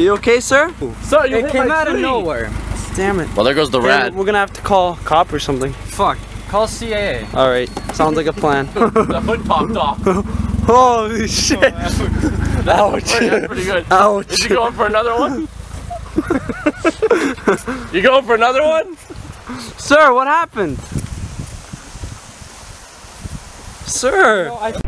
You okay, sir? Sir, you It came out of nowhere. Damn it. Well, there goes the rat. We're gonna have to call a cop or something. Fuck. Call CAA. Alright, sounds like a plan. The hood popped off. Holy shit. Ouch. That's pretty good. Ouch. Is you going for another one? You going for another one? Sir, what happened? Sir. No,